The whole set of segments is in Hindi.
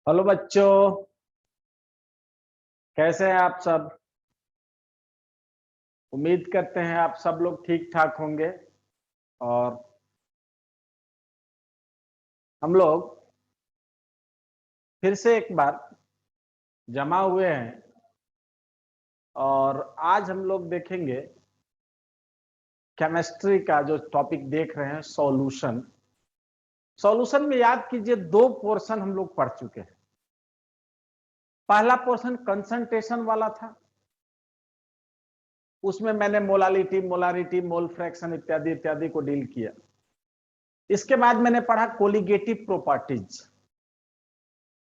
हेलो बच्चों, कैसे हैं आप सब। उम्मीद करते हैं आप सब लोग ठीक ठाक होंगे। और हम लोग फिर से एक बार जमा हुए हैं और आज हम लोग देखेंगे केमिस्ट्री का जो टॉपिक देख रहे हैं, सॉल्यूशन। सॉल्यूशन में याद कीजिए दो पोर्शन हम लोग पढ़ चुके हैं। पहला पोर्शन कंसंट्रेशन वाला था, उसमें मैंने मोलारिटी, मोल फ्रैक्शन इत्यादि इत्यादि को डील किया। इसके बाद मैंने पढ़ा कोलिगेटिव प्रॉपर्टीज।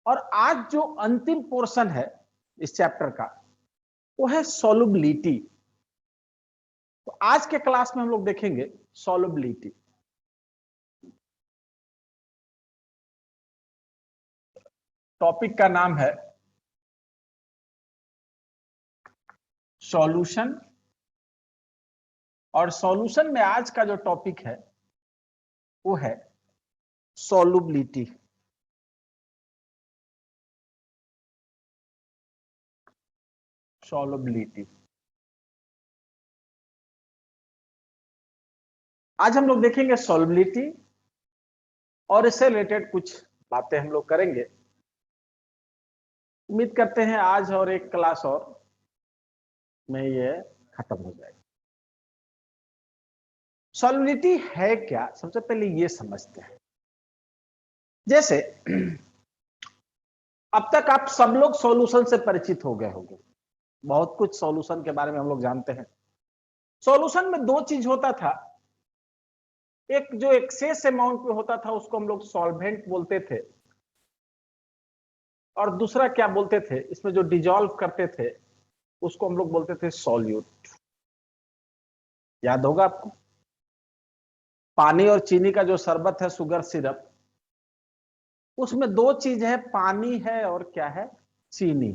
और आज जो अंतिम पोर्शन है इस चैप्टर का वो है सॉल्युबिलिटी। तो आज के क्लास में हम लोग देखेंगे सॉल्युबिलिटी। टॉपिक का नाम है सॉल्यूशन। और सॉल्यूशन में आज का जो टॉपिक है वो है सॉल्युबिलिटी। सॉल्युबिलिटी आज हम लोग देखेंगे सॉल्युबिलिटी, और इससे रिलेटेड कुछ बातें हम लोग करेंगे। उम्मीद करते हैं आज और एक क्लास और में ये खत्म हो जाएगा। सॉल्युबिलिटी है क्या, सबसे पहले ये समझते हैं। जैसे अब तक आप सब लोग सॉल्यूशन से परिचित हो गए होंगे, बहुत कुछ सॉल्यूशन के बारे में हम लोग जानते हैं। सॉल्यूशन में दो चीज होता था, एक जो एक्सेस अमाउंट पे होता था उसको हम लोग सॉल्वेंट बोलते थे, और दूसरा क्या बोलते थे, इसमें जो डिजॉल्व करते थे उसको हम लोग बोलते थे सॉल्यूट। याद होगा आपको, पानी और चीनी का जो शरबत है, शुगर सिरप, उसमें दो चीज है, पानी है और क्या है, चीनी।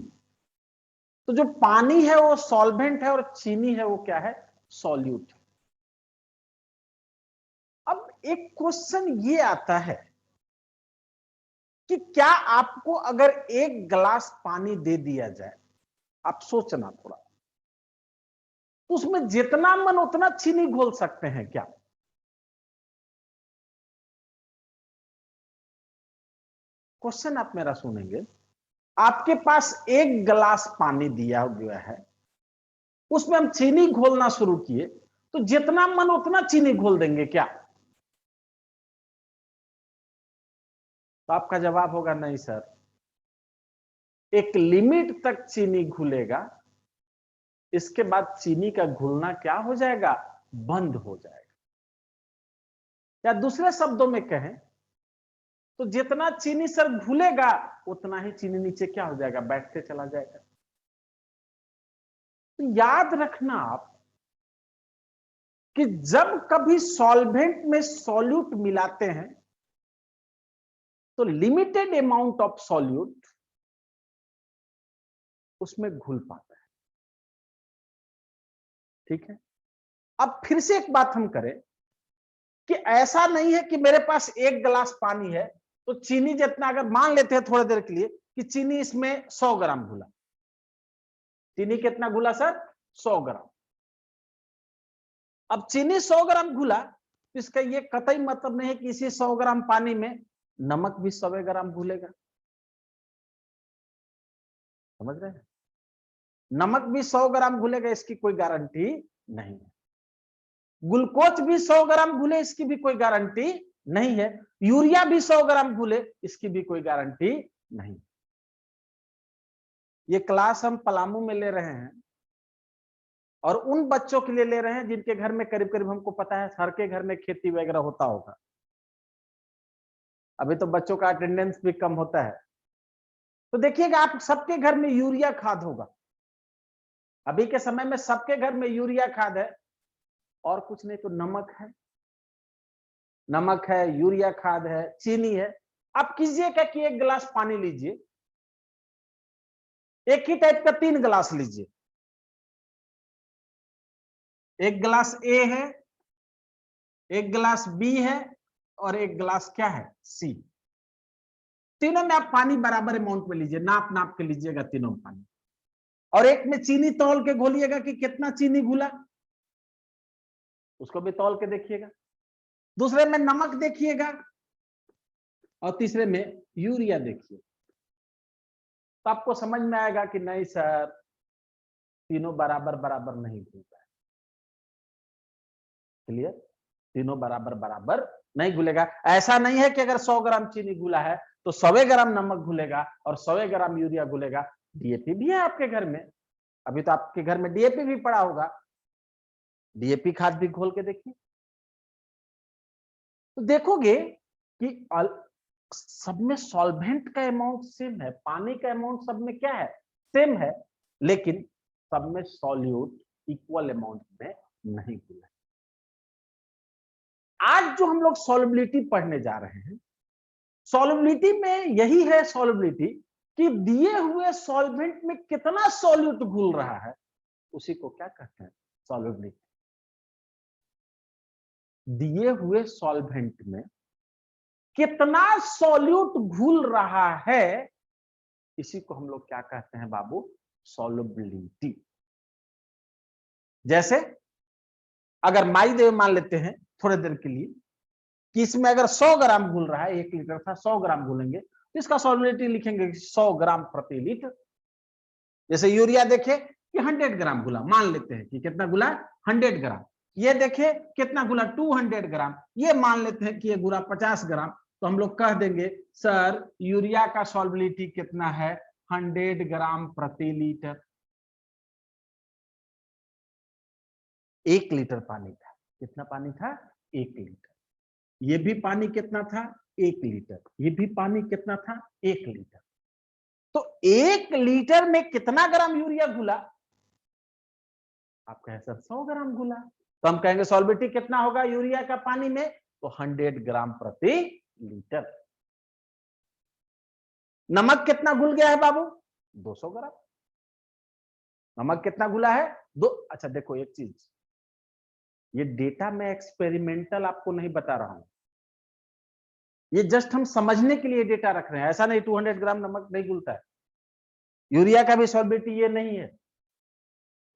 तो जो पानी है वो सॉल्वेंट है और चीनी है वो क्या है, सॉल्यूट। अब एक क्वेश्चन ये आता है कि क्या आपको अगर एक गिलास पानी दे दिया जाए, आप सोचना थोड़ा, तो उसमें जितना मन उतना चीनी घोल सकते हैं क्या? क्वेश्चन आप मेरा सुनेंगे। आपके पास एक गिलास पानी दिया गया है, उसमें हम चीनी घोलना शुरू किए, तो जितना मन उतना चीनी घोल देंगे क्या? तो आपका जवाब होगा नहीं सर, एक लिमिट तक चीनी घुलेगा, इसके बाद चीनी का घुलना क्या हो जाएगा, बंद हो जाएगा। या दूसरे शब्दों में कहें तो जितना चीनी सर घुलेगा उतना ही चीनी नीचे क्या हो जाएगा, बैठते चला जाएगा। तो याद रखना आप कि जब कभी सॉल्वेंट में सॉल्यूट मिलाते हैं तो लिमिटेड अमाउंट ऑफ सॉल्यूट उसमें घुल पाता है। ठीक है, अब फिर से एक बात हम करें कि ऐसा नहीं है कि मेरे पास एक गिलास पानी है तो चीनी जितना, अगर मान लेते हैं थोड़ी देर के लिए कि चीनी इसमें 100 ग्राम घुला, चीनी कितना घुला सर, 100 ग्राम। अब चीनी 100 ग्राम घुला तो इसका ये कतई मतलब नहीं है कि इसी 100 ग्राम पानी में नमक भी 100 ग्राम घुलेगा। समझ रहे हैं, नमक भी 100 ग्राम घुलेगा इसकी कोई गारंटी नहीं है। ग्लूकोज भी 100 ग्राम घुले इसकी भी कोई गारंटी नहीं है। यूरिया भी 100 ग्राम घुले इसकी भी कोई गारंटी नहीं। ये क्लास हम पलामू में ले रहे हैं और उन बच्चों के लिए ले रहे हैं जिनके घर में करीब करीब हमको पता है हर के घर में खेती वगैरह होता होगा। अभी तो बच्चों का अटेंडेंस भी कम होता है, तो देखिएगा आप सबके घर में यूरिया खाद होगा। अभी के समय में सबके घर में यूरिया खाद है, और कुछ नहीं तो नमक है, नमक है, यूरिया खाद है, चीनी है। आप कीजिएगा कि एक गिलास पानी लीजिए, एक ही टाइप का 3 गिलास लीजिए। एक गिलास ए है, एक गिलास बी है, और एक गिलास क्या है, सी। तीनों में आप पानी बराबर अमाउंट में लीजिए, नाप नाप के लीजिएगा तीनों में पानी, और एक में चीनी तौल के घोलिएगा कि कितना चीनी घुला, उसको भी तौल के देखिएगा। दूसरे में नमक देखिएगा, और तीसरे में यूरिया देखिए, तो आपको समझ में आएगा कि नहीं सर, तीनों बराबर बराबर नहीं घुलता है। क्लियर? तीनों बराबर बराबर नहीं घुलेगा। ऐसा नहीं है कि अगर 100 ग्राम चीनी घुला है तो 100 ग्राम नमक घुलेगा और 100 ग्राम यूरिया घुलेगा। डीएपी भी है आपके घर में, अभी तो आपके घर में डीएपी भी पड़ा होगा, डीएपी खाद भी घोल के देखिए, तो देखोगे कि सब में सॉल्वेंट का अमाउंट सेम है, पानी का अमाउंट सब में क्या है, सेम है, लेकिन सब में सॉल्यूट इक्वल अमाउंट में नहीं घुला। आज जो हम लोग सॉल्युबिलिटी पढ़ने जा रहे हैं, सॉल्युबिलिटी में यही है सॉल्युबिलिटी कि दिए हुए सॉल्वेंट में कितना सॉल्यूट घुल रहा है, उसी को क्या कहते हैं, सॉल्युबिलिटी। दिए हुए सॉल्वेंट में कितना सॉल्यूट घुल रहा है, इसी को हम लोग क्या कहते हैं बाबू, सॉल्युबिलिटी। जैसे अगर माई देव मान लेते हैं थोड़ी देर के लिए कि इसमें अगर 100 ग्राम घुल रहा है, 1 लीटर था, 100 ग्राम घुलेंगे तो इसका सॉल्युबिलिटी लिखेंगे 100 ग्राम प्रति लीटर। जैसे यूरिया देखे कि 100 ग्राम घुला, मान लेते हैं कि कितना घुला, 100 ग्राम। ये देखे कितना घुला, 200 ग्राम। ये मान लेते हैं कि ये घुला 50 ग्राम, तो हम लोग कह देंगे सर यूरिया का सॉल्युबिलिटी कितना है, 100 ग्राम प्रति लीटर। 1 लीटर पानी था, कितना पानी था, 1 लीटर। ये भी पानी कितना था, 1 लीटर। ये भी पानी कितना था, 1 लीटर। तो 1 लीटर में कितना ग्राम यूरिया घुला, आप कहें सर 100 ग्राम घुला, तो हम कहेंगे सॉल्युबिलिटी कितना होगा यूरिया का पानी में, तो 100 ग्राम प्रति लीटर। नमक कितना घुल गया है बाबू, 200 ग्राम। नमक कितना घुला है, दो। अच्छा देखो एक चीज, ये डेटा में एक्सपेरिमेंटल आपको नहीं बता रहा हूं, ये जस्ट हम समझने के लिए डेटा रख रहे हैं। ऐसा नहीं 200 ग्राम नमक नहीं घुलता है, यूरिया का भी सॉल्युबिलिटी ये नहीं है,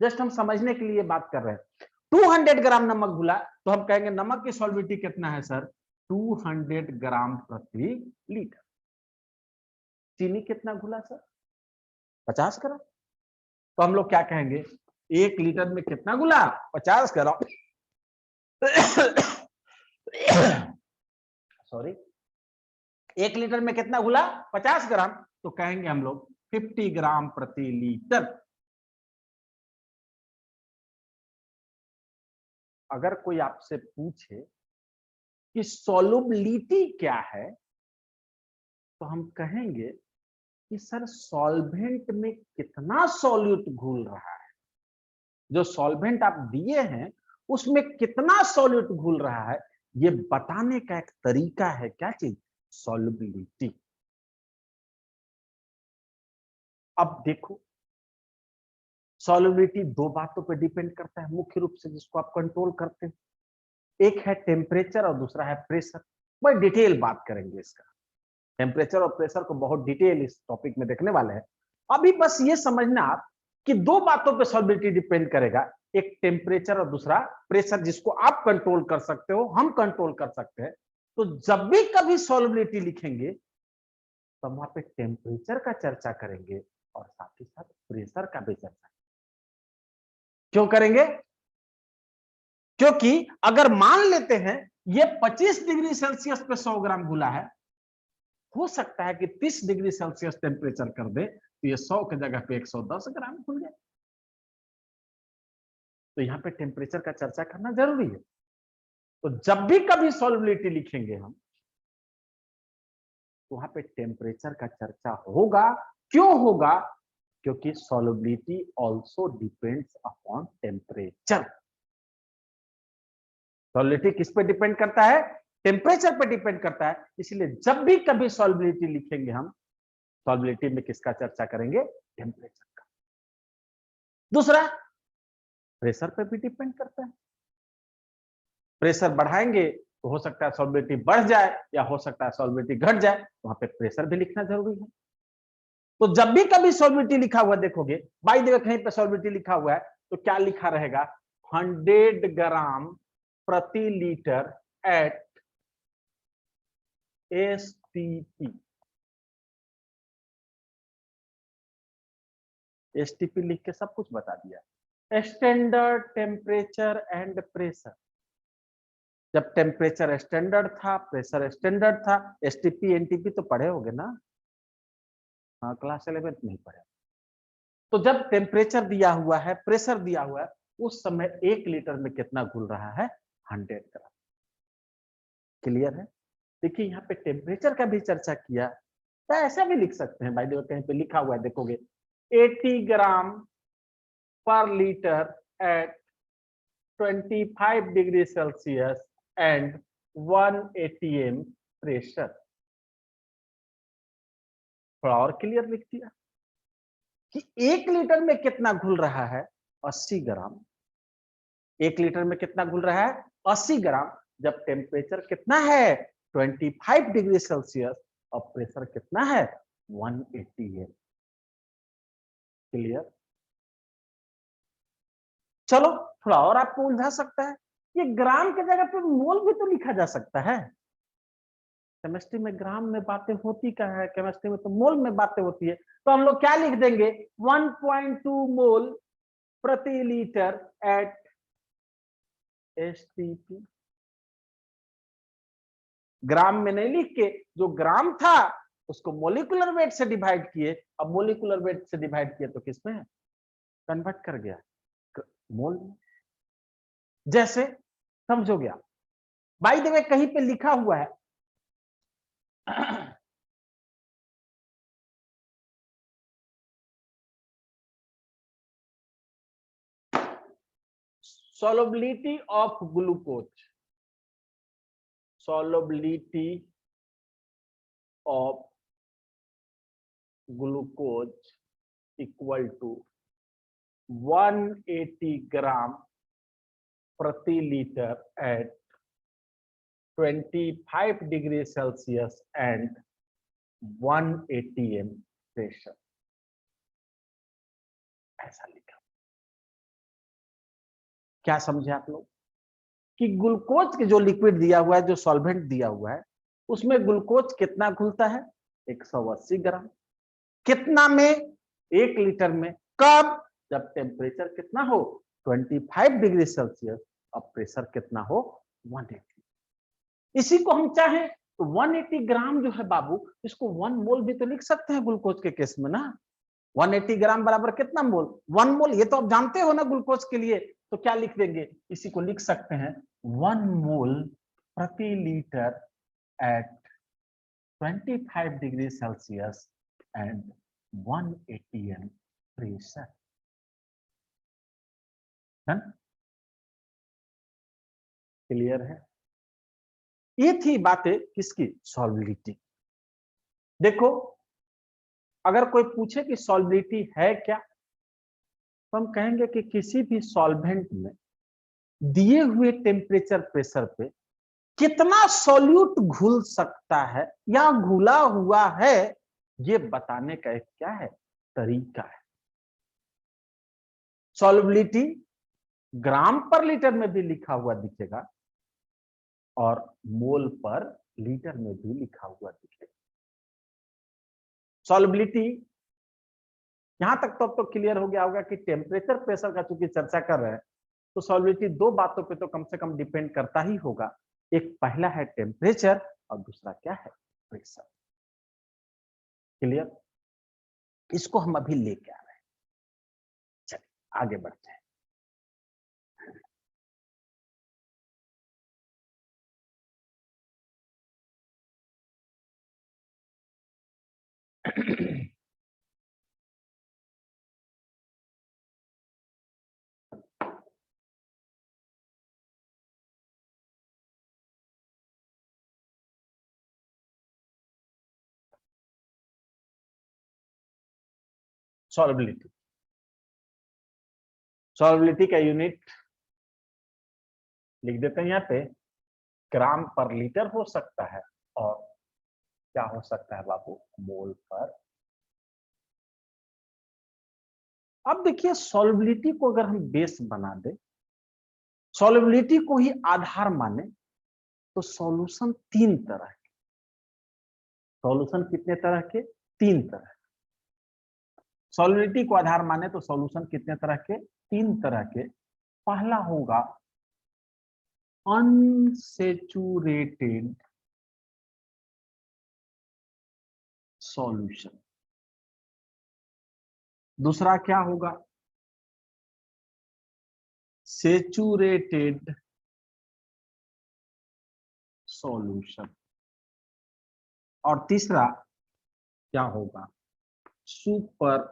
जस्ट हम समझने के लिए बात कर रहे हैं। 200 ग्राम नमक घुला तो हम कहेंगे नमक की सॉल्युबिलिटी कितना है सर, 200 ग्राम प्रति लीटर। चीनी कितना घुला सर, 50 ग्राम। तो हम लोग क्या कहेंगे, 1 लीटर में कितना घुला, 50 ग्राम। सॉरी, 1 लीटर में कितना घुला, 50 ग्राम, तो कहेंगे हम लोग 50 ग्राम प्रति लीटर। अगर कोई आपसे पूछे कि सॉल्युबिलिटी क्या है, तो हम कहेंगे कि सर सॉल्वेंट में कितना सॉल्यूट घुल रहा है, जो सॉल्वेंट आप दिए हैं उसमें कितना सॉल्यूट घुल रहा है, ये बताने का एक तरीका है, क्या चीज, सॉल्युबिलिटी। अब देखो सॉल्युबिलिटी दो बातों पे डिपेंड करता है मुख्य रूप से, जिसको आप कंट्रोल करते हैं। एक है टेम्परेचर और दूसरा है प्रेशर। बड़ी डिटेल बात करेंगे इसका, टेम्परेचर और प्रेशर को बहुत डिटेल इस टॉपिक में देखने वाले हैं। अभी बस ये समझना आप कि दो बातों पे सॉल्युबिलिटी डिपेंड करेगा, एक टेम्परेचर और दूसरा प्रेशर, जिसको आप कंट्रोल कर सकते हो, हम कंट्रोल कर सकते हैं। तो जब भी कभी सॉल्युबिलिटी लिखेंगे तो हम वहां पे टेम्परेचर का चर्चा करेंगे और साथ ही साथ प्रेशर का भी चर्चा। क्यों करेंगे, क्योंकि अगर मान लेते हैं ये 25 डिग्री सेल्सियस पे 100 ग्राम घुला है, हो सकता है कि 30 डिग्री सेल्सियस टेम्परेचर कर दे तो ये 100 की जगह पे 110 ग्राम घुल जाए। तो यहाँ पे टेम्परेचर का चर्चा करना जरूरी है। तो जब भी कभी सॉल्युबिलिटी लिखेंगे हम, तो वहां पे टेम्परेचर का चर्चा होगा। क्यों होगा, क्योंकि solubility also depends upon temperature. Solubility किस पे डिपेंड करता है, टेम्परेचर पे डिपेंड करता है। इसलिए जब भी कभी सॉल्युबिलिटी लिखेंगे हम, सॉल्युबिलिटी में किसका चर्चा करेंगे, टेम्परेचर का। दूसरा प्रेशर पे भी डिपेंड करता है। प्रेशर बढ़ाएंगे तो हो सकता है सॉल्युबिलिटी बढ़ जाए या हो सकता है सॉल्युबिलिटी घट जाए, वहां पे प्रेशर भी लिखना जरूरी है। तो जब भी कभी सॉल्युबिलिटी लिखा हुआ देखोगे, बाय द वे कहीं पे सॉल्युबिलिटी लिखा हुआ है तो क्या लिखा रहेगा, 100 ग्राम प्रति लीटर एट एसटीपी। एसटीपी लिख के सब कुछ बता दिया। स्टैंडर्ड टेम्परेचर एंड प्रेशर, जब टेम्परेचर स्टैंडर्ड था, प्रेशर स्टैंडर्ड था, एसटीपी एनटीपी तो पढ़े होगे ना, हाँ क्लास 11 में ही पढ़े। तो जब टेम्परेचर दिया हुआ है, प्रेशर दिया हुआ है, उस समय 1 लीटर में कितना घुल रहा है, 100 ग्राम। क्लियर है? देखिए यहाँ पे टेम्परेचर का भी चर्चा किया, तो ऐसा भी लिख सकते हैं, भाई देखो कहीं पे लिखा हुआ है, देखोगे 80 ग्राम पर litre at 25 degree Celsius and 1 atm pressure. थोड़ा और क्लियर लिख दिया कि 1 लीटर में कितना घुल रहा है, 80 ग्राम। 1 लीटर में कितना घुल रहा है, 80 ग्राम, जब टेम्परेचर कितना है 25 डिग्री सेल्सियस और प्रेशर कितना है 180 है। क्लियर? चलो थोड़ा और आपको उलझा सकता है, ये ग्राम की जगह पे मोल भी तो लिखा जा सकता है। केमिस्ट्री में ग्राम में बातें होती क्या है, केमिस्ट्री में तो मोल में बातें होती है। तो हम लोग क्या लिख देंगे, 1.2 मोल प्रति लीटर एट एसटीपी। ग्राम में नहीं लिख के, जो ग्राम था उसको मोलिकुलर वेट से डिवाइड किए, अब मोलिकुलर वेट से डिवाइड किए तो किसमें कन्वर्ट कर गया, मोल में। जैसे समझो गया, बाय द वे कहीं पे लिखा हुआ है solubility of glucose, solubility of glucose equal to 180 ग्राम प्रति litre at 25 degree Celsius and 1 atm pressure. ऐसा लिखा। क्या समझे आप लोग कि ग्लूकोज के जो लिक्विड दिया हुआ है, जो सॉल्वेंट दिया हुआ है, उसमें ग्लूकोज कितना घुलता है, 180 ग्राम। कितना में, 1 लीटर में। कब, जब टेम्परेचर कितना हो 25 डिग्री सेल्सियस और प्रेशर कितना हो 180। इसी को हम चाहें तो 180 ग्राम जो है बाबू, इसको 1 मोल भी तो लिख सकते हैं ग्लूकोज के केस में ना। 180 ग्राम बराबर कितना मोल, 1 मोल। ये तो आप जानते हो ना ग्लूकोज के लिए, तो क्या लिख देंगे, इसी को लिख सकते हैं 1 मोल प्रति litre at 25 degree Celsius and 1 atm pressure. Clear है? ये थी बातें किसकी, सॉल्युबिलिटी। देखो अगर कोई पूछे कि सॉल्युबिलिटी है क्या, तो हम कहेंगे कि किसी भी सॉल्वेंट में दिए हुए टेम्परेचर प्रेशर पे कितना सॉल्यूट घुल सकता है या घुला हुआ है, ये बताने का एक क्या है, तरीका है। सॉल्युबिलिटी ग्राम पर लीटर में भी लिखा हुआ दिखेगा और मोल पर लीटर में भी लिखा हुआ दिखेगा। सॉल्युबिलिटी यहां तक तो अब तो क्लियर हो गया होगा कि टेम्परेचर प्रेशर का चूंकि चर्चा कर रहे हैं, तो सॉल्युबिलिटी 2 बातों पे तो कम से कम डिपेंड करता ही होगा। एक पहला है टेम्परेचर और दूसरा क्या है, प्रेशर। क्लियर? इसको हम अभी लेके आ रहे हैं, चलिए आगे बढ़ते हैं। सॉल्युबिलिटी, सॉल्युबिलिटी का यूनिट लिख देते हैं यहाँ पे, ग्राम पर लीटर हो सकता है और क्या हो सकता है बाबू, मोल पर। अब देखिए सॉल्युबिलिटी को अगर हम बेस बना दे, सॉल्युबिलिटी को ही आधार माने, तो सॉल्यूशन तीन तरह के। सॉल्यूशन कितने तरह के? तीन तरह। सॉल्युबिलिटी को आधार माने तो सॉल्यूशन कितने तरह के? तीन तरह के। पहला होगा अनसेचुरेटेड सॉल्यूशन। दूसरा क्या होगा? Saturated solution. और तीसरा क्या होगा? Super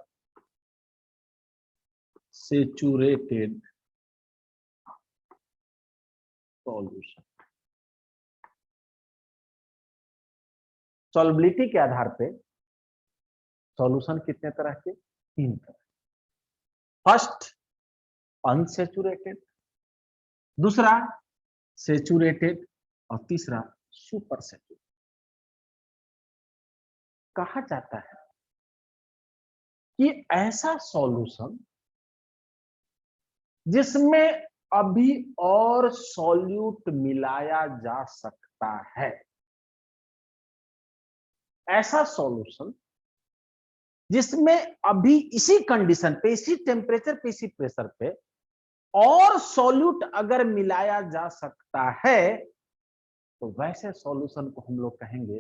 saturated solution. सॉल्युबिलिटी के आधार पे सॉल्यूशन कितने तरह के? तीन तरह। फर्स्ट अनसेचुरेटेड, दूसरा सेचुरेटेड और तीसरा सुपर सेचुरेटेड। कहा जाता है कि ऐसा सॉल्यूशन जिसमें अभी और सॉल्यूट मिलाया जा सकता है, ऐसा सॉल्यूशन जिसमें अभी इसी कंडीशन पे, इसी टेम्परेचर पे, इसी प्रेशर पे और सॉल्यूट अगर मिलाया जा सकता है, तो वैसे सॉल्यूशन को हम लोग कहेंगे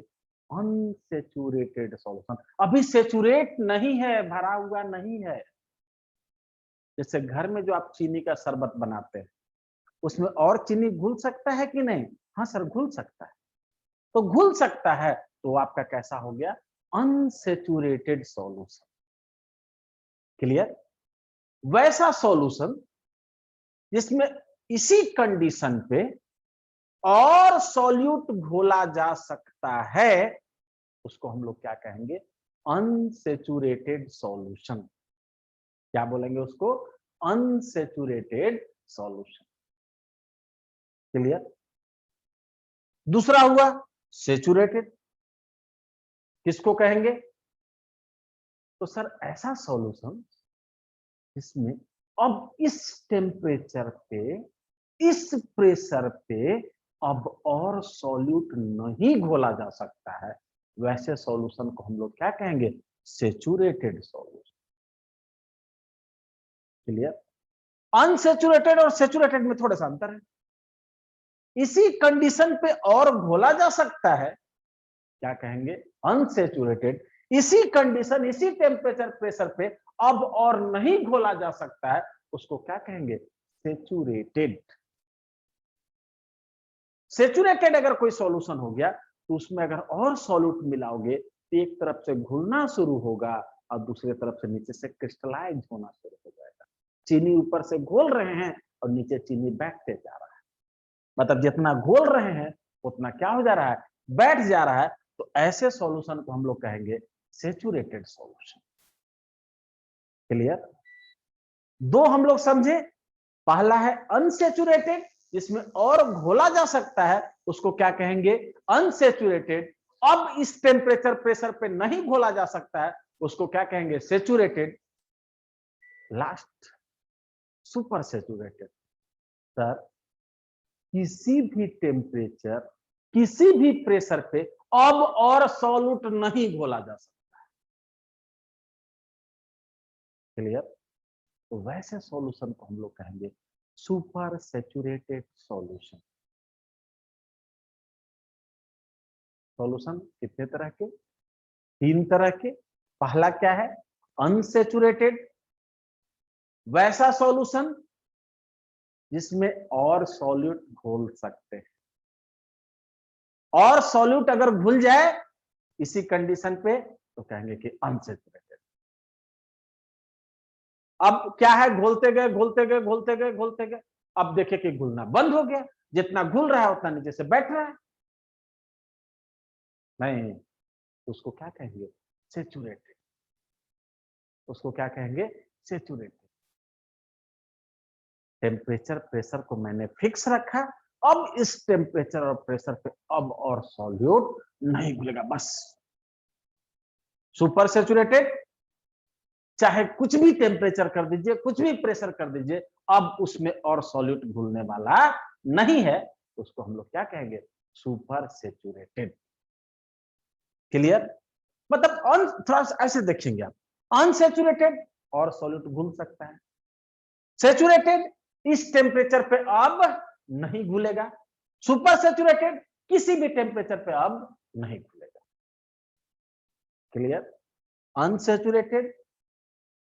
अनसेचुरेटेड सॉल्यूशन। अभी सेचुरेट नहीं है, भरा हुआ नहीं है। जैसे घर में जो आप चीनी का शरबत बनाते हैं, उसमें और चीनी घुल सकता है कि नहीं? हाँ सर, घुल सकता है। तो घुल सकता है तो आपका कैसा हो गया? Unsaturated solution. क्लियर? वैसा सॉल्यूशन जिसमें इसी कंडीशन पे और सॉल्यूट घोला जा सकता है, उसको हम लोग क्या कहेंगे? Unsaturated solution. क्या बोलेंगे उसको? Unsaturated solution. क्लियर? दूसरा हुआ सेचुरेटेड। किसको कहेंगे? तो सर ऐसा सॉल्यूशन जिसमें अब इस टेम्परेचर पे, इस प्रेशर पे अब और सॉल्यूट नहीं घोला जा सकता है, वैसे सॉल्यूशन को हम लोग क्या कहेंगे? Saturated solution. क्लियर? अनसेचुरेटेड और सेचुरेटेड में थोड़ा सा अंतर है। इसी कंडीशन पे और घोला जा सकता है, क्या कहेंगे? अनसेचुरेटेड। इसी कंडीशन, इसी टेम्परेचर प्रेशर पे अब और नहीं घोला जा सकता है, उसको क्या कहेंगे? सेचुरेटेड। सेचुरेटेड अगर कोई सॉल्यूशन हो गया तो उसमें अगर और सॉल्यूट मिलाओगे तो एक तरफ से घुलना शुरू होगा और दूसरी तरफ से नीचे से क्रिस्टलाइज होना शुरू हो जाएगा। चीनी ऊपर से घोल रहे हैं और नीचे चीनी बैठते जा रहा है। मतलब जितना घोल रहे हैं उतना क्या हो जा रहा है? बैठ जा रहा है। तो ऐसे सॉल्यूशन को हम लोग कहेंगे सेचुरेटेड सॉल्यूशन। क्लियर? दो हम लोग समझे। पहला है अनसेचुरेटेड, जिसमें और घोला जा सकता है, उसको क्या कहेंगे? अनसेचुरेटेड। अब इस टेम्परेचर प्रेशर पे नहीं घोला जा सकता है, उसको क्या कहेंगे? Saturated. Last super saturated. Sir किसी भी टेम्परेचर, किसी भी प्रेशर पे अब और सॉल्यूट नहीं घोला जा सकता। क्लियर? तो वैसे सॉल्यूशन को हम लोग कहेंगे सुपर सेचुरेटेड सॉल्यूशन। सॉल्यूशन कितने तरह के? तीन तरह के। पहला क्या है? अनसेचुरेटेड। वैसा सॉल्यूशन जिसमें और सॉल्यूट घोल सकते हैं, और सॉल्यूट अगर घुल जाए इसी कंडीशन पे तो कहेंगे कि अनसेचुरेटेड। अब क्या है? घोलते गए घोलते गए घोलते गए घोलते गए, अब देखिए कि घुलना बंद हो गया। जितना घुल रहा है उतना नीचे से बैठ रहा है। नहीं, उसको क्या कहेंगे? सेचुरेटेड। उसको क्या कहेंगे? सेचुरेटेड। टेम्परेचर प्रेशर को मैंने फिक्स रखा अब इस टेम्परेचर और प्रेशर पे अब और सॉल्यूट नहीं घुलेगा। बस सुपर सेचुरेटेड, चाहे कुछ भी टेम्परेचर कर दीजिए, कुछ भी प्रेशर कर दीजिए, अब उसमें और सॉल्यूट घुलने वाला नहीं है, उसको हम लोग क्या कहेंगे? Super saturated. क्लियर? मतलब थोड़ा सा ऐसे देखेंगे आप, अनसेचुरेटेड और सॉल्यूट घुल सकता है, सेचुरेटेड इस टेम्परेचर पे अब नहीं घुलेगा, सुपर सेचुरेटेड किसी भी टेम्परेचर पे अब नहीं घुलेगा। क्लियर? अनसेचुरेटेड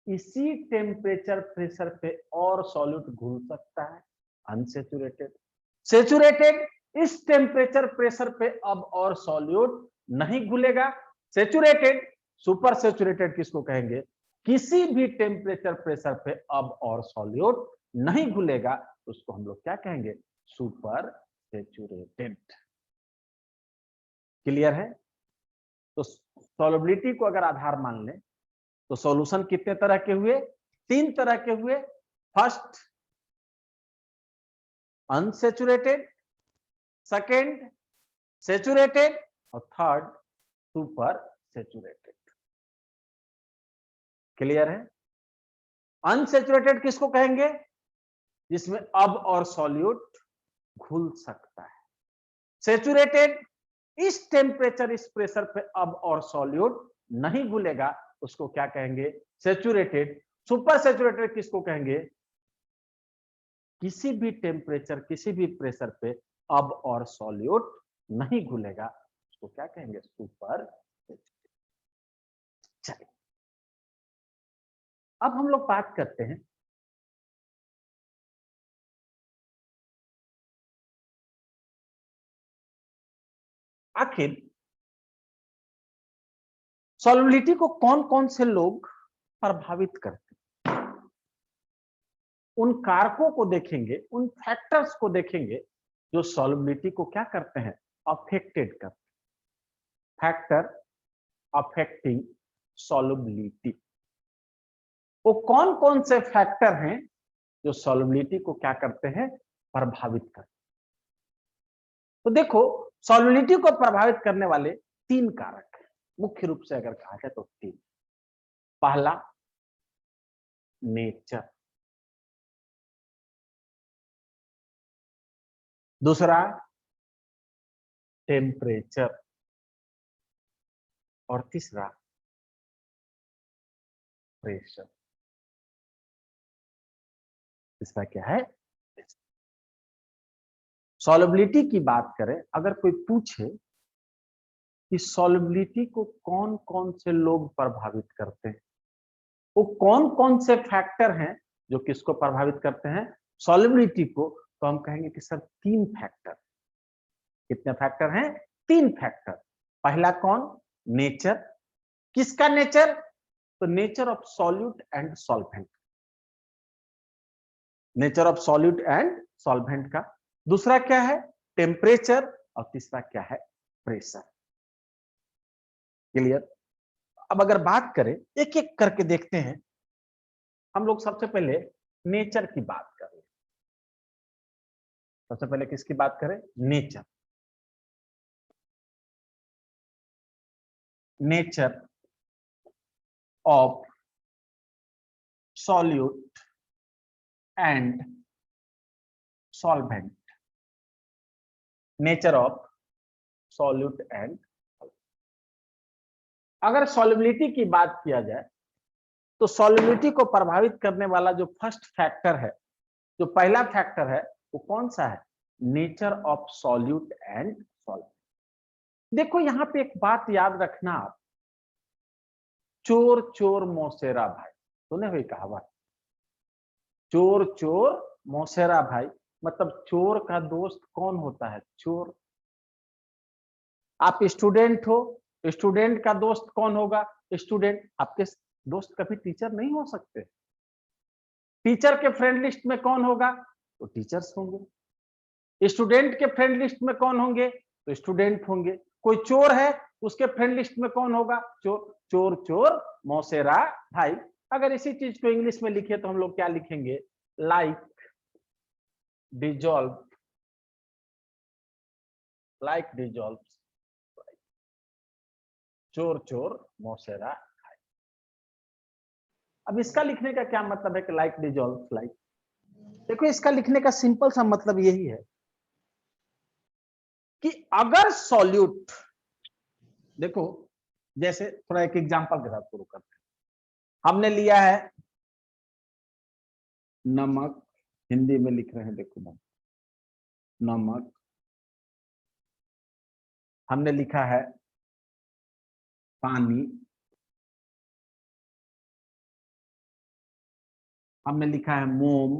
इसी टेम्परेचर प्रेशर पे और सॉल्यूट घुल सकता है, अनसेचुरेटेड। सेचुरेटेड इस टेम्परेचर प्रेशर पे अब और सॉल्यूट नहीं घुलेगा, सेचुरेटेड। सुपर सेचुरेटेड किसको कहेंगे? किसी भी टेम्परेचर प्रेशर पे अब और सॉल्यूट नहीं घुलेगा, उसको हम लोग क्या कहेंगे? Super saturated. क्लियर है? तो सॉल्युबिलिटी को अगर आधार मान लें तो सॉल्यूशन कितने तरह के हुए? 3 तरह के हुए। फर्स्ट अनसेचुरेटेड, सेकेंड सेचुरेटेड और थर्ड सुपर सेचुरेटेड। क्लियर है? अनसेचुरेटेड किसको कहेंगे? जिसमें अब और सॉल्यूट घुल सकता है। सेचुरेटेड इस टेम्परेचर इस प्रेशर पे अब और सॉल्यूट नहीं घुलेगा, उसको क्या कहेंगे? सेचुरेटेड। सुपर सेचुरेटेड किसको कहेंगे? किसी भी टेम्परेचर किसी भी प्रेशर पे अब और सॉल्यूट नहीं घुलेगा, उसको क्या कहेंगे? Super saturated. चलिए अब हम लोग बात करते हैं आखिर सॉल्युबिलिटी को कौन कौन से लोग प्रभावित करते हैं। उन कारकों को देखेंगे, उन फैक्टर्स को देखेंगे जो सॉल्युबिलिटी को क्या करते हैं? अफेक्टेड करते हैं। फैक्टर अफेक्टिंग सॉल्युबिलिटी, वो कौन कौन से फैक्टर हैं जो सॉल्युबिलिटी को क्या करते हैं? प्रभावित करते हैं। तो देखो, सॉल्युबिलिटी को प्रभावित करने वाले 3 कारक हैं, मुख्य रूप से अगर कहा जाए तो 3। पहला नेचर, दूसरा टेम्परेचर और तीसरा प्रेशर। तीसरा क्या है? सॉल्युबिलिटी की बात करें, अगर कोई पूछे कि सॉल्युबिलिटी को कौन कौन से लोग प्रभावित करते हैं, वो कौन कौन से फैक्टर हैं जो किसको प्रभावित करते हैं? सॉल्युबिलिटी को। तो हम कहेंगे कि सर 3 फैक्टर। कितने फैक्टर हैं? 3 फैक्टर। पहला कौन? नेचर। किसका नेचर? तो nature of solute and solvent, nature of solute and solvent का। दूसरा क्या है? टेम्परेचर। और तीसरा क्या है? प्रेशर। क्लियर? अब अगर बात करें, एक एक करके देखते हैं। हम लोग सबसे पहले नेचर की बात करें। सबसे पहले किसकी बात करें? Nature. Nature of solute and solvent. Nature of solute and, अगर सॉल्युबिलिटी की बात किया जाए तो सॉल्युबिलिटी को प्रभावित करने वाला जो फर्स्ट फैक्टर है, जो पहला फैक्टर है, वो कौन सा है? Nature of solute and solvent. देखो यहां पे एक बात याद रखना आप, चोर चोर मौसेरा भाई, सुने हुई कहावत, चोर चोर मौसेरा भाई। मतलब चोर का दोस्त कौन होता है? चोर। आप स्टूडेंट हो, स्टूडेंट का दोस्त कौन होगा? स्टूडेंट। आपके दोस्त कभी टीचर नहीं हो सकते। टीचर के फ्रेंड लिस्ट में कौन होगा? तो टीचर्स होंगे। स्टूडेंट के फ्रेंड लिस्ट में कौन होंगे? तो स्टूडेंट होंगे। कोई चोर है, उसके फ्रेंड लिस्ट में कौन होगा? चोर। चोर चोर मौसेरा भाई। अगर इसी चीज को इंग्लिश में लिखे तो हम लोग क्या लिखेंगे? लाइक, डिजॉल्व लाइक डिजॉल्व, चोर चोर मौसेरा खाए। अब इसका लिखने का क्या मतलब है कि लाइक डिजॉल्व लाइक? देखो इसका लिखने का सिंपल सा मतलब यही है कि अगर सॉल्यूट, देखो जैसे थोड़ा एक एग्जांपल के साथ शुरू करते हैं। हमने लिया है नमक, हिंदी में लिख रहे हैं, देखो नमक, हमने लिखा है पानी, हमने लिखा है मोम,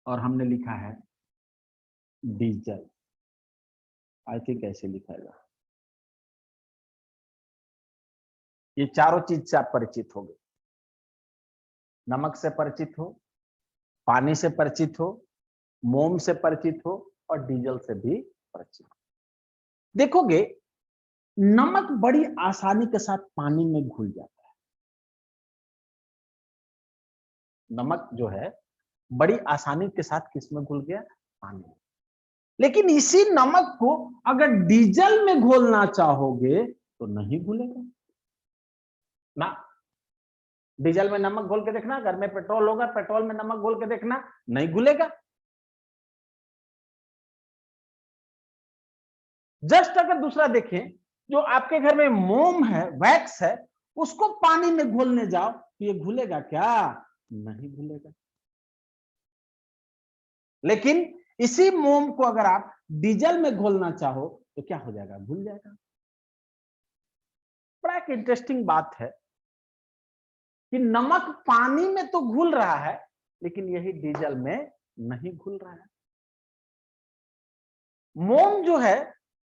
और हमने लिखा है डीजल। आई थिंक ऐसे लिखा है। ये चारों चीज से आप परिचित हो गए। नमक से परिचित हो, पानी से परिचित हो, मोम से परिचित हो, और डीजल से भी परिचित हो। देखोगे नमक बड़ी आसानी के साथ पानी में घुल जाता है। नमक जो है बड़ी आसानी के साथ किसमें घुल गया? पानी में। लेकिन इसी नमक को अगर डीजल में घोलना चाहोगे तो नहीं घुलेगा ना। डीजल में नमक घोल के देखना, घर में पेट्रोल होगा, पेट्रोल में नमक घोल के देखना, नहीं घुलेगा। जस्ट अगर दूसरा देखें, जो आपके घर में मोम है, वैक्स है, उसको पानी में घोलने जाओ तो ये घुलेगा क्या? नहीं घुलेगा। लेकिन इसी मोम को अगर आप डीजल में घोलना चाहो तो क्या हो जाएगा? घुल जाएगा। बड़ा एक इंटरेस्टिंग बात है कि नमक पानी में तो घुल रहा है, लेकिन यही डीजल में नहीं घुल रहा है। मोम जो है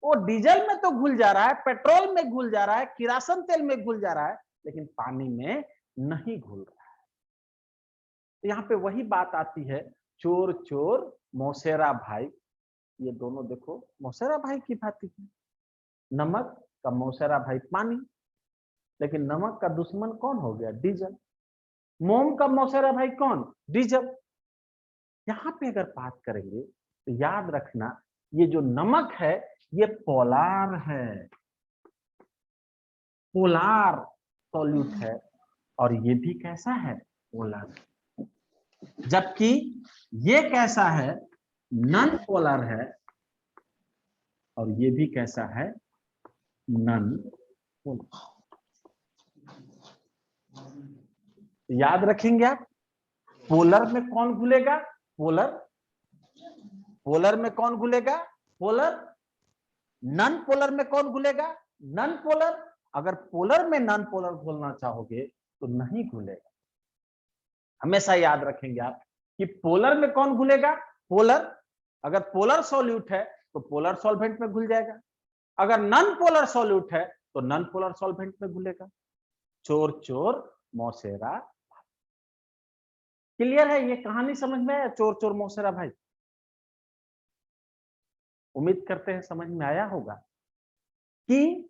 वो डीजल में तो घुल जा रहा है, पेट्रोल में घुल जा रहा है, किरासन तेल में घुल जा रहा है, लेकिन पानी में नहीं घुल रहा है। तो यहाँ पे वही बात आती है, चोर चोर मौसेरा भाई। ये दोनों देखो मौसेरा भाई की भांति है। नमक का मौसेरा भाई पानी, लेकिन नमक का दुश्मन कौन हो गया? डीजल। मोम का मौसेरा भाई कौन? डीजल। यहाँ पे अगर बात करेंगे तो याद रखना, ये जो नमक है ये पोलार है, पोलार सॉल्यूट है, और ये भी कैसा है? पोलर। जबकि ये कैसा है? नॉन पोलर है, और ये भी कैसा है? Non polar. याद रखेंगे आप, पोलर में कौन घुलेगा? पोलर। पोलर में कौन घुलेगा? पोलर। नॉन पोलर में कौन घुलेगा? Non polar. अगर पोलर में नॉन पोलर घोलना चाहोगे तो नहीं घुलेगा। हमेशा याद रखेंगे आप कि पोलर में कौन घुलेगा? पोलर। अगर पोलर सॉल्यूट है तो पोलर सॉल्वेंट में घुल जाएगा, अगर नॉन पोलर सॉल्यूट है तो नॉन पोलर सॉल्वेंट में घुलेगा। चोर चोर मौसेरा। क्लियर है? ये कहानी समझ में आया? चोर चोर मौसेरा भाई, उम्मीद करते हैं समझ में आया होगा कि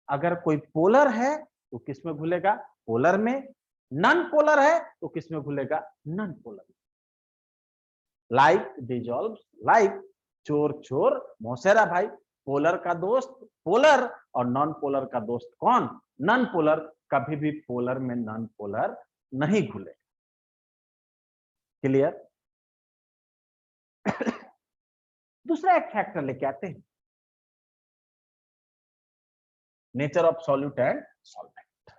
अगर कोई पोलर है तो किसमें घुलेगा? पोलर में। नॉन पोलर है तो किसमें घुलेगा? Non polar. Like dissolve like, चोर चोर मौसेरा भाई। पोलर का दोस्त पोलर, और नॉन पोलर का दोस्त कौन? Non polar. कभी भी पोलर में नॉन पोलर नहीं घुले। क्लियर? दूसरा एक फैक्टर लेके आते हैं, nature of solute and solvent.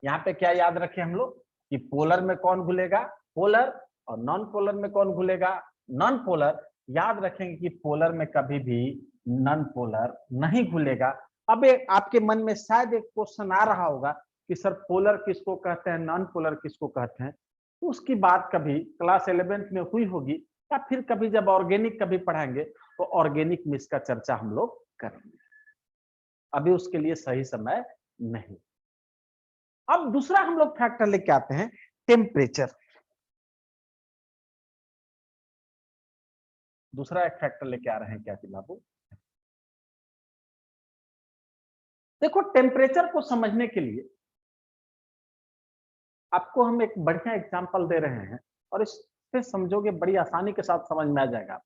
यहां पे क्या याद रखें हम लोग कि पोलर में कौन घुलेगा? पोलर। और नॉन पोलर में कौन घुलेगा? Non polar. याद रखेंगे कि पोलर में कभी भी नॉन पोलर नहीं घुलेगा। अब आपके मन में शायद एक क्वेश्चन आ रहा होगा कि सर पोलर किसको कहते हैं, नॉन पोलर किसको कहते हैं? तो उसकी बात कभी क्लास 11th में हुई होगी, या फिर कभी जब ऑर्गेनिक कभी पढ़ाएंगे तो ऑर्गेनिक में इसका चर्चा हम लोग करेंगे। अभी उसके लिए सही समय नहीं। अब दूसरा हम लोग फैक्टर लेके आते हैं, टेम्परेचर। दूसरा एक फैक्टर लेके आ रहे हैं क्या बाबू? देखो टेम्परेचर को समझने के लिए आपको हम एक बढ़िया एग्जांपल दे रहे हैं, और इस से समझोगे बड़ी आसानी के साथ समझ में आ जाएगा।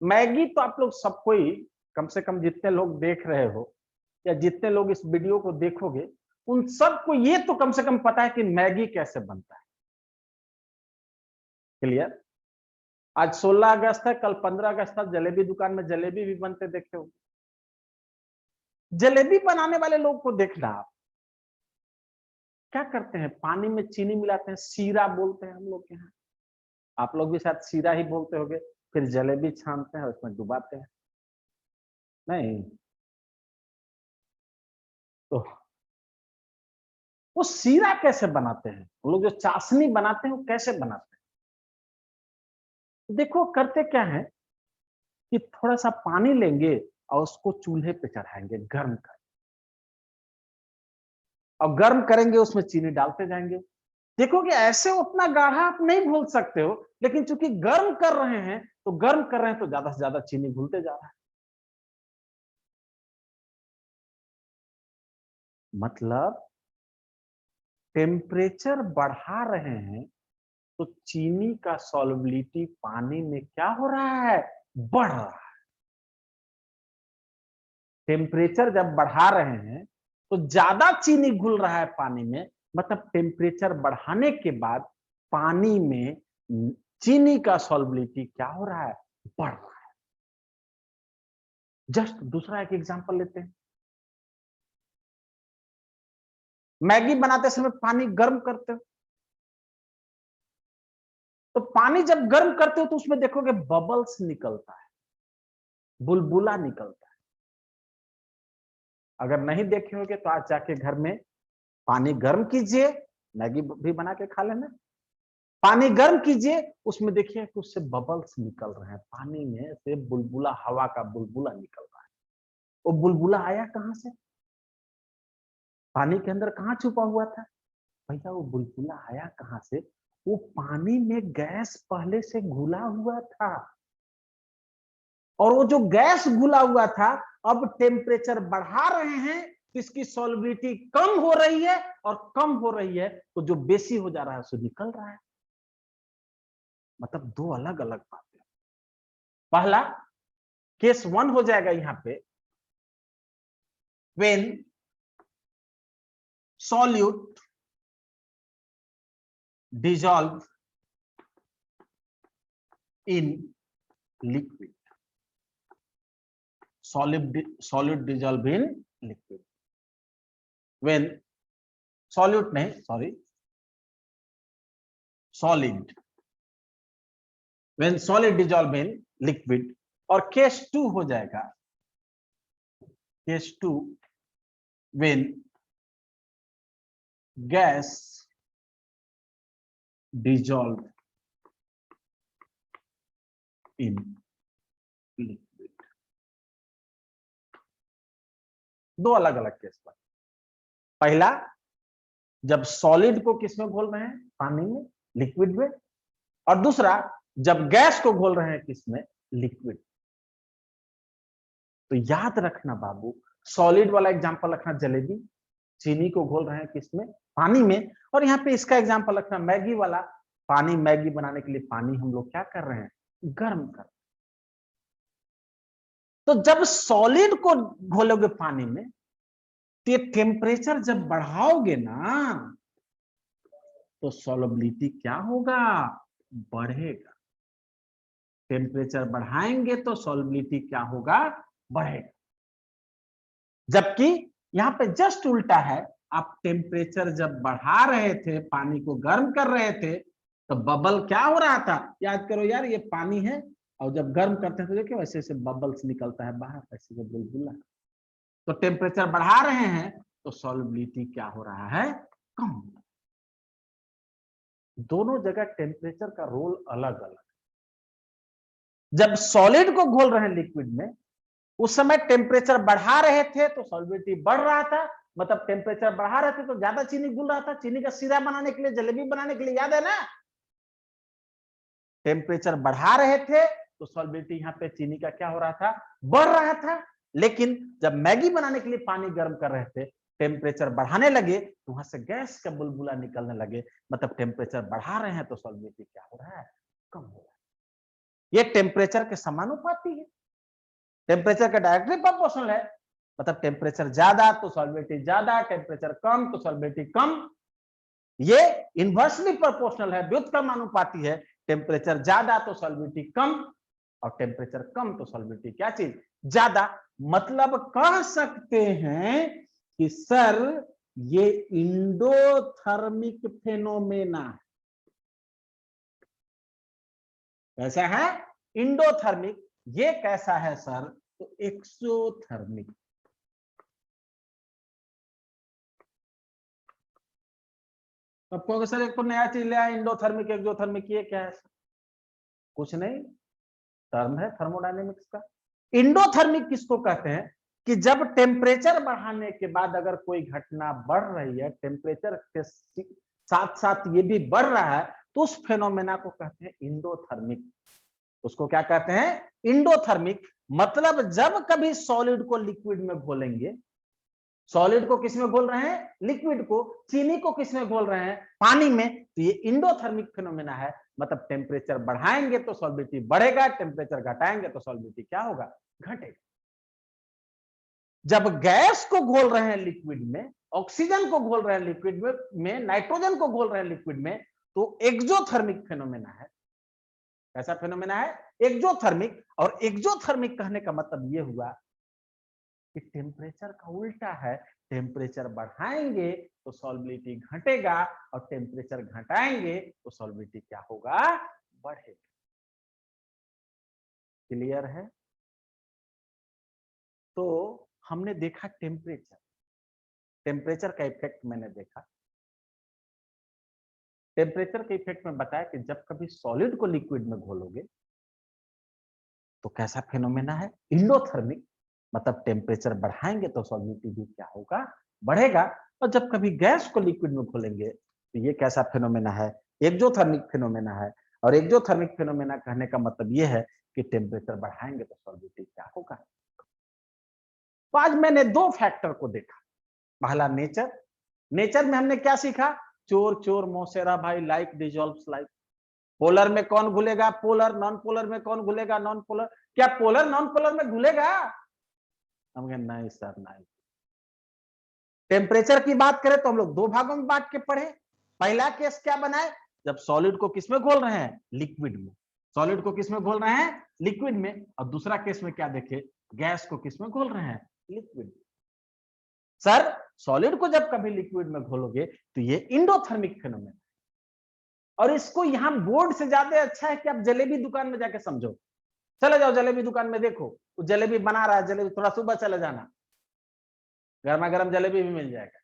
मैगी तो आप लोग सबको ही, कम से कम जितने लोग देख रहे हो या जितने लोग इस वीडियो को देखोगे, उन सबको ये तो कम से कम पता है कि मैगी कैसे बनता है। क्लियर? आज 16 अगस्त है, कल 15 अगस्त था, जलेबी दुकान में जलेबी भी बनते देखे हो। जलेबी बनाने वाले लोग को देखना आप क्या करते हैं, पानी में चीनी मिलाते हैं, सीरा बोलते हैं हम लोग के यहाँ, आप लोग भी शायद सीरा ही बोलते होंगे। फिर जलेबी छानते हैं, उसमें डुबाते हैं। नहीं तो वो सीरा कैसे बनाते हैं, वो लोग जो चाशनी बनाते हैं वो कैसे बनाते हैं? देखो करते क्या है कि थोड़ा सा पानी लेंगे और उसको चूल्हे पे चढ़ाएंगे गर्म कर, और गर्म करेंगे, उसमें चीनी डालते जाएंगे। देखोगे ऐसे उतना गाढ़ा आप नहीं घोल सकते हो, लेकिन चूंकि गर्म कर रहे हैं तो गर्म कर रहे हैं तो ज्यादा से ज्यादा चीनी घुलते जा रहा है। मतलब टेम्परेचर बढ़ा रहे हैं तो चीनी का सॉल्युबिलिटी पानी में क्या हो रहा है, बढ़ रहा है। टेम्परेचर जब बढ़ा रहे हैं तो ज्यादा चीनी घुल रहा है पानी में, मतलब टेम्परेचर बढ़ाने के बाद पानी में चीनी का सॉल्युबिलिटी क्या हो रहा है, बढ़ रहा है। जस्ट दूसरा एक एग्जांपल लेते हैं। मैगी बनाते समय पानी गर्म करते हो, तो पानी जब गर्म करते हो तो उसमें देखोगे बबल्स निकलता है, बुलबुला निकलता है। अगर नहीं देखे होगे तो आज जाके घर में पानी गर्म कीजिए, मैगी भी बना के खा लेना। पानी गर्म कीजिए, उसमें देखिए कि उससे बबल्स निकल रहे हैं, पानी में से बुलबुला, हवा का बुलबुला निकल रहा है। वो बुलबुला आया कहां से, पानी के अंदर कहां छुपा हुआ था भैया? वो बुलबुला आया कहां से? वो पानी में गैस पहले से घुला हुआ था, और वो जो गैस घुला हुआ था अब टेम्परेचर बढ़ा रहे हैं तो इसकी सॉल्युबिलिटी कम हो रही है, और कम हो रही है तो जो बेसी हो जा रहा है उससे निकल रहा है। मतलब दो अलग अलग बातें। पहला केस 1 हो जाएगा यहां पे, when solute dissolve in liquid, solid dissolve in liquid, when solute नहीं, sorry, solid, when solid dissolve in liquid। और केस 2 हो जाएगा, case 2 when gas dissolve in liquid। दो अलग अलग केस पर, पहला जब सॉलिड को किसमें घोल रहे हैं, पानी में, लिक्विड में, और दूसरा जब गैस को घोल रहे हैं किसमें, लिक्विड। तो याद रखना बाबू, सॉलिड वाला एग्जांपल रखना जलेबी, चीनी को घोल रहे हैं किसमें, पानी में, और यहाँ पे इसका एग्जांपल रखना मैगी वाला, पानी, मैगी बनाने के लिए पानी हम लोग क्या कर रहे हैं, गर्म कर। तो जब सॉलिड को घोलोगे पानी में तो ये टेम्परेचर जब बढ़ाओगे ना तो सॉल्युबिलिटी क्या होगा, बढ़ेगा। टेम्परेचर बढ़ाएंगे तो सॉल्युबिलिटी क्या होगा, बढ़ेगा। जबकि यहां पे जस्ट उल्टा है, आप टेम्परेचर जब बढ़ा रहे थे, पानी को गर्म कर रहे थे, तो बबल क्या हो रहा था, याद करो यार, ये पानी है और जब गर्म करते हैं तो देखिए वैसे ऐसे बबल्स निकलता है बाहर, ऐसे से बुलबुला। तो टेम्परेचर बढ़ा रहे हैं तो सॉल्युबिलिटी क्या हो रहा है, कम। दोनों जगह टेम्परेचर का रोल अलग अलग। जब सॉलिड को घोल रहे हैं लिक्विड में, उस समय टेम्परेचर बढ़ा रहे थे तो सॉल्युबिलिटी बढ़ रहा था, मतलब टेम्परेचर बढ़ा रहे थे तो ज्यादा चीनी घुल रहा था। चीनी का सीरा बनाने के लिए, जलेबी बनाने के लिए, याद है ना, टेम्परेचर बढ़ा रहे थे तो सॉल्युबिलिटी यहाँ पे चीनी का क्या हो रहा था, बढ़ रहा था। लेकिन जब मैगी बनाने के लिए पानी गर्म कर रहे थे टेम्परेचर बढ़ाने लगे तो वहां से गैस का बुलबुला निकलने लगे, मतलब टेम्परेचर बढ़ा रहे हैं तो सॉल्युबिलिटी क्या हो रहा है, कम हो रहा है। ये टेम्परेचर के समानुपाती है, टेम्परेचर का डायरेक्टली प्रोपोर्शनल है, मतलब टेम्परेचर ज्यादा तो सॉल्युबिलिटी ज्यादा, टेम्परेचर कम तो सॉल्युबिलिटी कम। ये इनवर्सली प्रोपोर्शनल है, व्युत्क्रमानुपाती है, टेम्परेचर ज्यादा तो सॉल्युबिलिटी कम और टेम्परेचर कम तो सॉल्युबिलिटी क्या चीज, ज्यादा। मतलब कह सकते हैं कि सर ये इंडोथर्मिक फेनोमेना है। कैसा है, इंडोथर्मिक। ये कैसा है सर, तो एक्सोथर्मिक। अब कहोगे सर एक तो नया चीज ले आया, इंडोथर्मिक एक्सोथर्मिक, ये क्या है सर? कुछ नहीं, टर्म है थर्मोडायनेमिक्स का। इंडोथर्मिक किसको कहते हैं कि जब टेम्परेचर बढ़ाने के बाद अगर कोई घटना बढ़ रही है, टेम्परेचर के साथ साथ ये भी बढ़ रहा है, तो उस फेनोमेना को कहते हैं इंडोथर्मिक। उसको क्या कहते हैं, इंडोथर्मिक। मतलब जब कभी सॉलिड को लिक्विड में घोलेंगे, सॉलिड को किसमें घोल रहे हैं, लिक्विड को, चीनी को किसमें घोल रहे हैं, पानी में, तो ये इंडोथर्मिक फिनोमेना है। मतलब टेम्परेचर बढ़ाएंगे तो सॉल्युबिलिटी बढ़ेगा, टेम्परेचर घटाएंगे तो सॉल्युबिलिटी क्या होगा, घटेगा। जब गैस को घोल रहे हैं लिक्विड में, ऑक्सीजन को घोल रहे हैं लिक्विड में, नाइट्रोजन को घोल रहे हैं लिक्विड में, तो एक्सोथर्मिक फिनोमेना है। कैसा फिनोमेना है, एक्सोथर्मिक। और एक्सोथर्मिक कहने का मतलब यह हुआ कि टेम्परेचर का उल्टा है, टेम्परेचर बढ़ाएंगे तो सॉल्युबिलिटी घटेगा और टेम्परेचर घटाएंगे तो सॉल्युबिलिटी क्या होगा, बढ़ेगा। क्लियर है? तो हमने देखा टेम्परेचर, टेम्परेचर का इफेक्ट मैंने देखा। टेम्परेचर के इफेक्ट में बताया कि जब कभी सॉलिड को लिक्विड में घोलोगे तो कैसा फिनोमेना है, इंडोथर्मिक। मतलब टेम्परेचर बढ़ाएंगे तो सॉल्युबिलिटी भी क्या होगा, बढ़ेगा। और जब कभी गैस को लिक्विड में घोलेंगे तो ये कैसा फिनोमेना है, एक्सोथर्मिक फिनोमेना है। और एक्सोथर्मिक फिनोमेना कहने का मतलब ये है कि टेम्परेचर बढ़ाएंगे तो सॉल्युबिलिटी क्या होगा। तो आज मैंने दो फैक्टर को देखा। पहला नेचर, नेचर में हमने क्या सीखा, चोर चोर मौसेरा भाई, लाइक डिजॉल्व्स लाइक। पोलर में कौन घुलेगा, पोलर। नॉन पोलर में कौन घुलेगा, नॉन पोलर। क्या पोलर नॉन पोलर में घुलेगा, हम कहें नहीं सर नहीं। टेम्परेचर की बात करें तो हम लोग दो भागों में बांट के पढ़े। पहला केस क्या बनाए, जब सॉलिड को किसमें घोल रहे हैं, लिक्विड में। सॉलिड को किसमें घोल रहे हैं, लिक्विड में। और दूसरा केस में क्या देखे, गैस को किसमें घोल रहे हैं, लिक्विड में। सर सॉलिड को जब कभी लिक्विड में घोलोगे तो ये इंडोथर्मिक फिनोमेना। और इसको यहां बोर्ड से ज्यादा अच्छा है कि आप जलेबी दुकान में जाके समझो। चले जाओ जलेबी दुकान में, देखो वो जलेबी बना रहा है, जलेबी थोड़ा सुबह चले जाना, गर्मा गर्म जलेबी भी मिल जाएगा।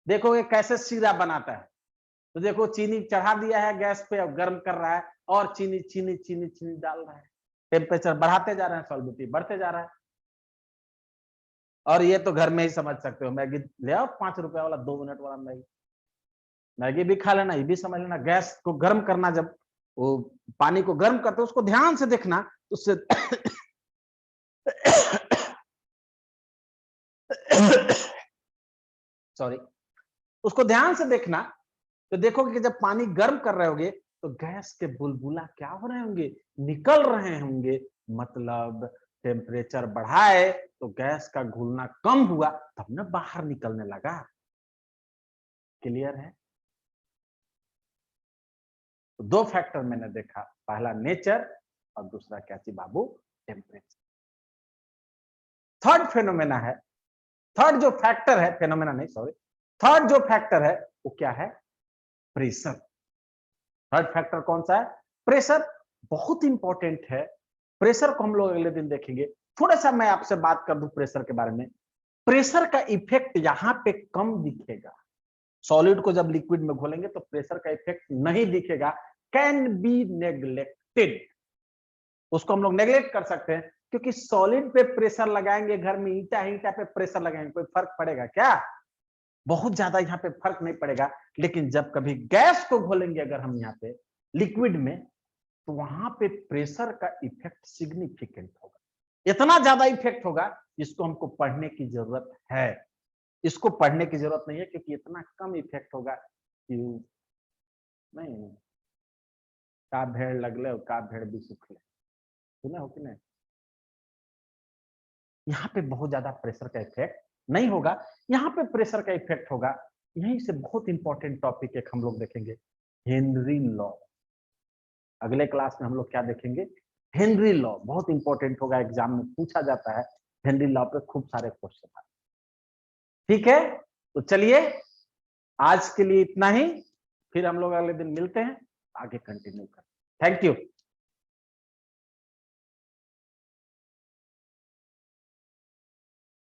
देखोगे कैसे शीरा बनाता है, तो देखो चीनी चढ़ा दिया है गैस पे और गर्म कर रहा है, और चीनी चीनी चीनी चीनी डाल रहा है, टेम्परेचर बढ़ाते जा रहे हैं, सॉल्युबिलिटी बढ़ते जा रहा है। और ये तो घर में ही समझ सकते हो, मैगी ले आओ 5 रुपए वाला, 2 मिनट वाला मैगी, मैगी भी खा लेना, ये भी समझ लेना। गैस को गर्म करना, जब वो पानी को गर्म करते उसको ध्यान से देखना, उससे सॉरी, उसको ध्यान से देखना तो देखोगे कि जब पानी गर्म कर रहे होगे तो गैस के बुलबुला क्या हो रहे होंगे, निकल रहे होंगे। मतलब टेम्परेचर बढ़ाए तो गैस का घुलना कम हुआ, तब ना बाहर निकलने लगा। क्लियर है? तो दो फैक्टर मैंने देखा, पहला नेचर और दूसरा क्या थी बाबू, टेम्परेचर। थर्ड फेनोमेना है, थर्ड जो फैक्टर है, फेनोमेना नहीं सॉरी, थर्ड जो फैक्टर है वो क्या है, प्रेशर। थर्ड फैक्टर कौन सा है, प्रेशर। बहुत इंपॉर्टेंट है, प्रेशर को हम लोग अगले दिन देखेंगे। थोड़ा सा मैं आपसे बात कर दूं प्रेशर के बारे में। प्रेशर का इफेक्ट यहां पे कम दिखेगा, सॉलिड को जब लिक्विड में घोलेंगे तो प्रेशर का इफेक्ट नहीं दिखेगा, कैन बी नेग्लेक्टेड। उसको हम लोग नेग्लेक्ट कर सकते हैं, क्योंकि सॉलिड पे प्रेशर लगाएंगे, घर में ईंटा ईंटा पे प्रेशर लगाएंगे, कोई फर्क पड़ेगा क्या, बहुत ज्यादा यहाँ पे फर्क नहीं पड़ेगा। लेकिन जब कभी गैस को घोलेंगे अगर हम यहाँ पे लिक्विड में, तो वहां पे प्रेशर का इफेक्ट सिग्निफिकेंट होगा, इतना ज्यादा इफेक्ट होगा जिसको हमको पढ़ने की जरूरत है। इसको पढ़ने की जरूरत नहीं है क्योंकि इतना कम इफेक्ट होगा कि नहीं, का भेड़ लगले और का भेड़ भी सुख ले, सुना हो कि नहीं? यहाँ पे बहुत ज्यादा प्रेशर का इफेक्ट नहीं होगा, यहाँ पे प्रेशर का इफेक्ट होगा। यहीं से बहुत इंपॉर्टेंट टॉपिक एक हम लोग देखेंगे, हेनरी लॉ। अगले क्लास में हम लोग क्या देखेंगे? हेनरी लॉ बहुत इंपॉर्टेंट होगा, एग्जाम में पूछा जाता है। हेनरी लॉ पे खूब सारे क्वेश्चन आते हैं। ठीक है, तो चलिए आज के लिए इतना ही, फिर हम लोग अगले दिन मिलते हैं, आगे कंटिन्यू करें। Thank you.